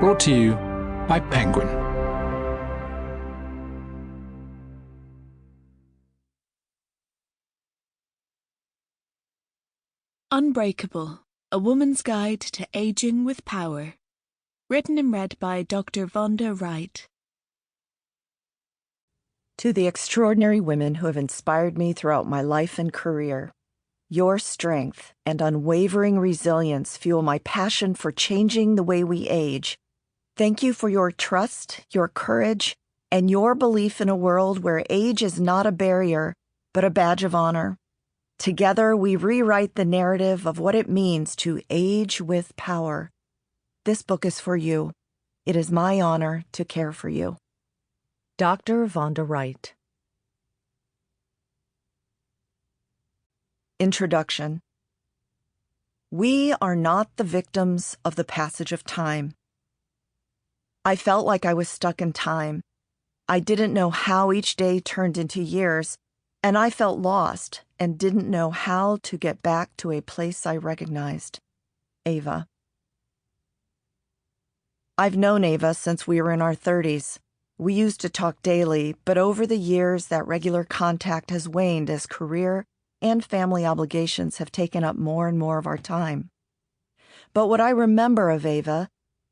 Brought to you by Penguin. Unbreakable, A Woman's Guide to Aging with Power. Written and read by Dr. Vonda Wright. To the extraordinary women who have inspired me throughout my life and career, your strength and unwavering resilience fuel my passion for changing the way we age. Thank you for your trust, your courage, and your belief in a world where age is not a barrier, but a badge of honor. Together, we rewrite the narrative of what it means to age with power. This book is for you. It is my honor to care for you. Dr. Vonda Wright. Introduction. We are not the victims of the passage of time. I felt like I was stuck in time. I didn't know how each day turned into years, and I felt lost and didn't know how to get back to a place I recognized. Ava. I've known Ava since we were in our 30s. We used to talk daily, but over the years that regular contact has waned as career and family obligations have taken up more and more of our time. But what I remember of Ava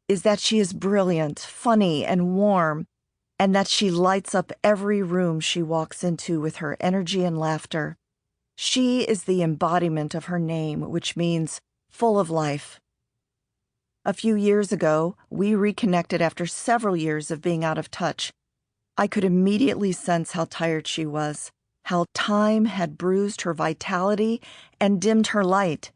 is that she is brilliant, funny, and warm, and that she lights up every room she walks into with her energy and laughter. She is the embodiment of her name, which means full of life. A few years ago, we reconnected after several years of being out of touch. I could immediately sense how tired she was, how time had bruised her vitality and dimmed her light.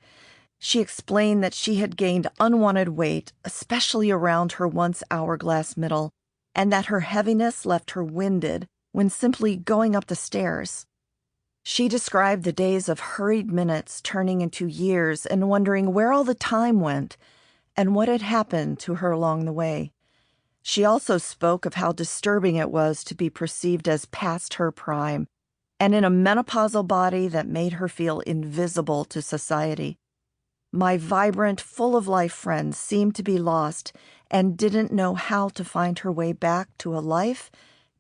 She explained that she had gained unwanted weight, especially around her once hourglass middle, and that her heaviness left her winded when simply going up the stairs. She described the days of hurried minutes turning into years and wondering where all the time went and what had happened to her along the way. She also spoke of how disturbing it was to be perceived as past her prime and in a menopausal body that made her feel invisible to society. My vibrant, full-of-life friend seemed to be lost and didn't know how to find her way back to a life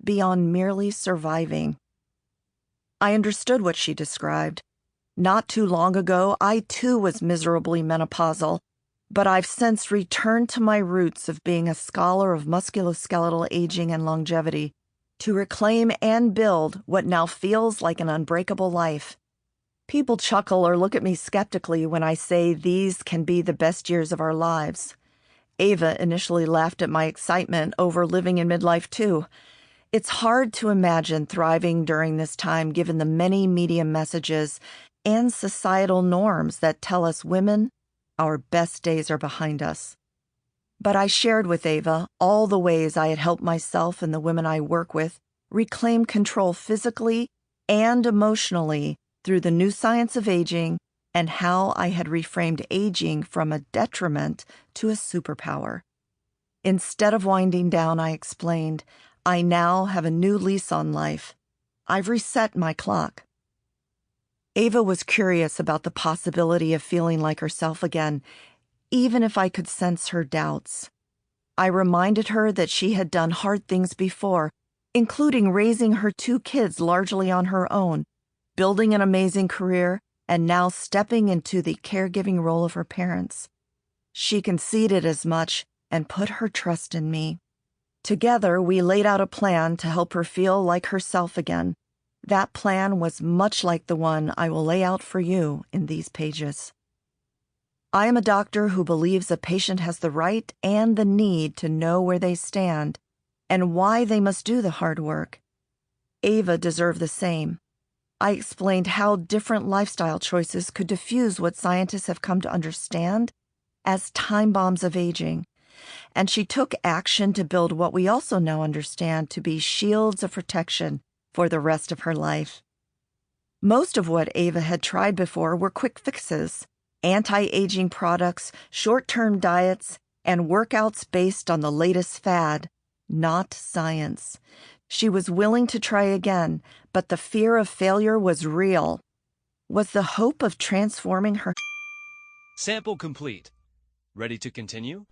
beyond merely surviving. I understood what she described. Not too long ago, I too was miserably menopausal, but I've since returned to my roots of being a scholar of musculoskeletal aging and longevity to reclaim and build what now feels like an unbreakable life. People chuckle or look at me skeptically when I say these can be the best years of our lives. Ava initially laughed at my excitement over living in midlife too. It's hard to imagine thriving during this time given the many media messages and societal norms that tell us women, our best days are behind us. But I shared with Ava all the ways I had helped myself and the women I work with reclaim control physically and emotionally through the new science of aging and how I had reframed aging from a detriment to a superpower. Instead of winding down, I explained, I now have a new lease on life. I've reset my clock. Ava was curious about the possibility of feeling like herself again, even if I could sense her doubts. I reminded her that she had done hard things before, including raising her 2 kids largely on her own, building an amazing career, and now stepping into the caregiving role of her parents. She conceded as much and put her trust in me. Together, we laid out a plan to help her feel like herself again. That plan was much like the one I will lay out for you in these pages. I am a doctor who believes a patient has the right and the need to know where they stand and why they must do the hard work. Ava deserved the same. I explained how different lifestyle choices could diffuse what scientists have come to understand as time bombs of aging, and she took action to build what we also now understand to be shields of protection for the rest of her life. Most of what Ava had tried before were quick fixes, anti-aging products, short-term diets, and workouts based on the latest fad, not science. She was willing to try again, but the fear of failure was real. Was the hope of transforming her... Sample complete. Ready to continue?